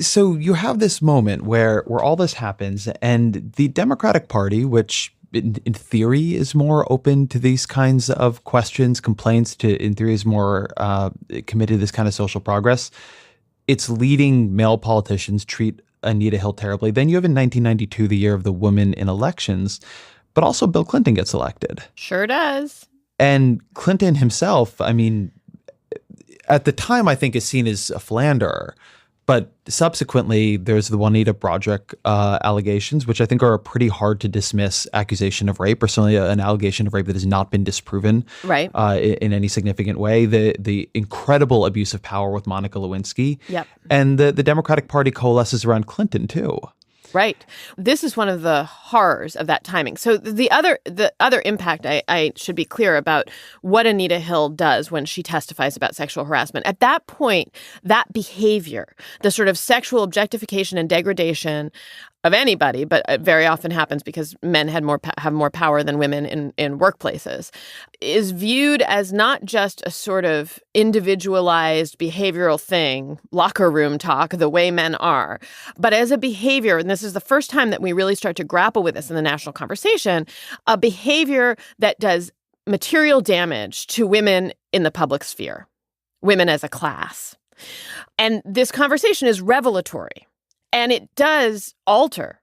So you have this moment where all this happens, and the Democratic Party, which in theory is more open to these kinds of questions, complaints, to in theory is more committed to this kind of social progress. Its leading male politicians treat Anita Hill terribly. Then you have in 1992, the year of the woman in elections, but also Bill Clinton gets elected. Sure does. And Clinton himself, I mean, at the time, I think is seen as a philanderer. But subsequently, there's the Juanita Broaddrick allegations, which I think are a pretty hard to dismiss accusation of rape, or certainly an allegation of rape that has not been disproven Right. In any significant way. The incredible abuse of power with Monica Lewinsky. Yep. And the Democratic Party coalesces around Clinton, too. Right. This is one of the horrors of that timing. So the other impact, I should be clear about what Anita Hill does when she testifies about sexual harassment. At that point, that behavior, the sort of sexual objectification and degradation of anybody, but it very often happens because men have more power than women in workplaces, is viewed as not just a sort of individualized behavioral thing, locker room talk, the way men are, but as a behavior, and this is the first time that we really start to grapple with this in the national conversation, a behavior that does material damage to women in the public sphere, women as a class. And this conversation is revelatory. And it does alter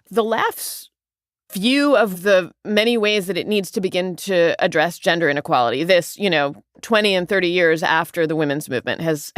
the left's view of the many ways that it needs to begin to address gender inequality. This, 20 and 30 years after the women's movement has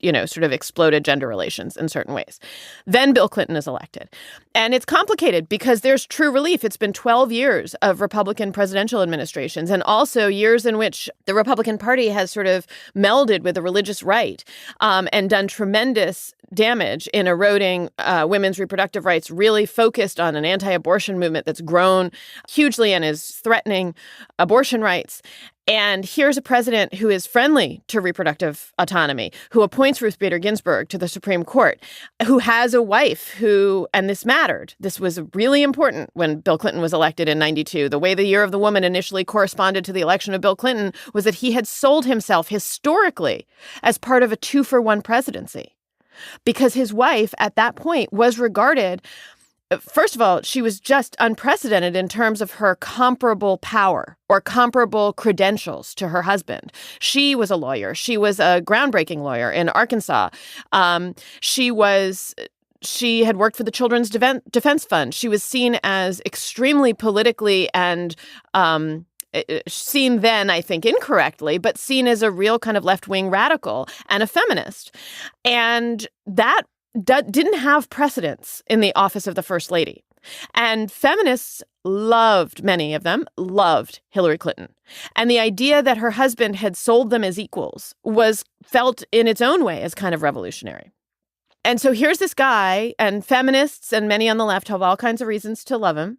sort of exploded gender relations in certain ways. Then Bill Clinton is elected. And it's complicated because there's true relief. It's been 12 years of Republican presidential administrations, and also years in which the Republican Party has sort of melded with the religious right and done tremendous damage in eroding women's reproductive rights, really focused on an anti-abortion movement that's grown hugely and is threatening abortion rights. And here's a president who is friendly to reproductive autonomy, who appoints Ruth Bader Ginsburg to the Supreme Court, who has a wife who, and this mattered, this was really important when Bill Clinton was elected in 92. The way the year of the woman initially corresponded to the election of Bill Clinton was that he had sold himself historically as part of a 2-for-1 presidency, because his wife at that point was regarded. First of all, she was just unprecedented in terms of her comparable power or comparable credentials to her husband. She was a lawyer. She was a groundbreaking lawyer in Arkansas. She had worked for the Children's Defense Fund. She was seen as extremely politically and seen then, I think, incorrectly, but seen as a real kind of left-wing radical and a feminist. And that didn't have precedence in the office of the First Lady. And feminists many of them loved Hillary Clinton. And the idea that her husband had sold them as equals was felt in its own way as kind of revolutionary. And so here's this guy, and feminists and many on the left have all kinds of reasons to love him.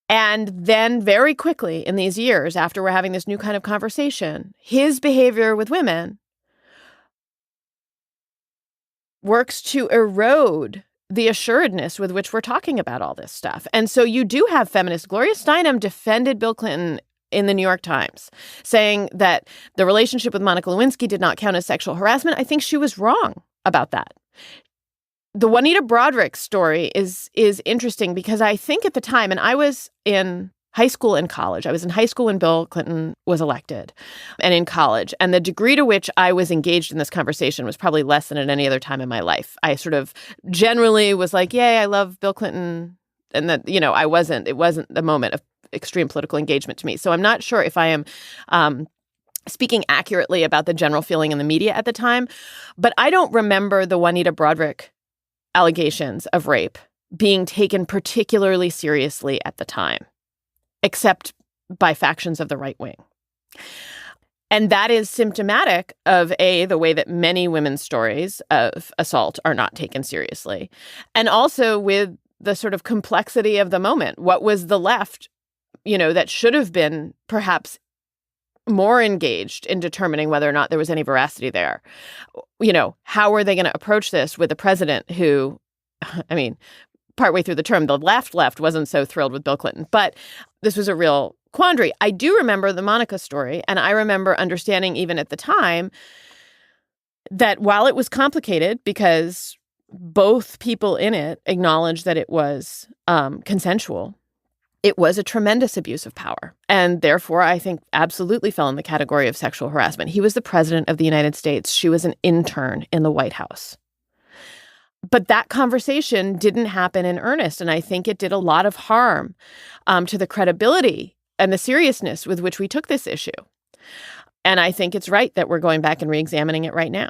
And then very quickly in these years, after we're having this new kind of conversation, his behavior with women works to erode the assuredness with which we're talking about all this stuff. And so you do have feminists. Gloria Steinem defended Bill Clinton in the New York Times, saying that the relationship with Monica Lewinsky did not count as sexual harassment. I think she was wrong about that. The Juanita Broaddrick story is interesting because I think at the time, and I was in high school and college. I was in high school when Bill Clinton was elected and in college. And the degree to which I was engaged in this conversation was probably less than at any other time in my life. I sort of generally was like, yay, I love Bill Clinton. And that, it wasn't the moment of extreme political engagement to me. So I'm not sure if I am speaking accurately about the general feeling in the media at the time. But I don't remember the Juanita Broaddrick allegations of rape being taken particularly seriously at the time, except by factions of the right wing. And that is symptomatic of, the way that many women's stories of assault are not taken seriously, and also with the sort of complexity of the moment. What was the left, that should have been perhaps more engaged in determining whether or not there was any veracity there? How were they going to approach this with a president who, partway through the term, the left wasn't so thrilled with Bill Clinton. But this was a real quandary. I do remember the Monica story, and I remember understanding even at the time that while it was complicated because both people in it acknowledged that it was consensual, it was a tremendous abuse of power. And therefore, I think absolutely fell in the category of sexual harassment. He was the president of the United States. She was an intern in the White House. But that conversation didn't happen in earnest. And I think it did a lot of harm to the credibility and the seriousness with which we took this issue. And I think it's right that we're going back and reexamining it right now.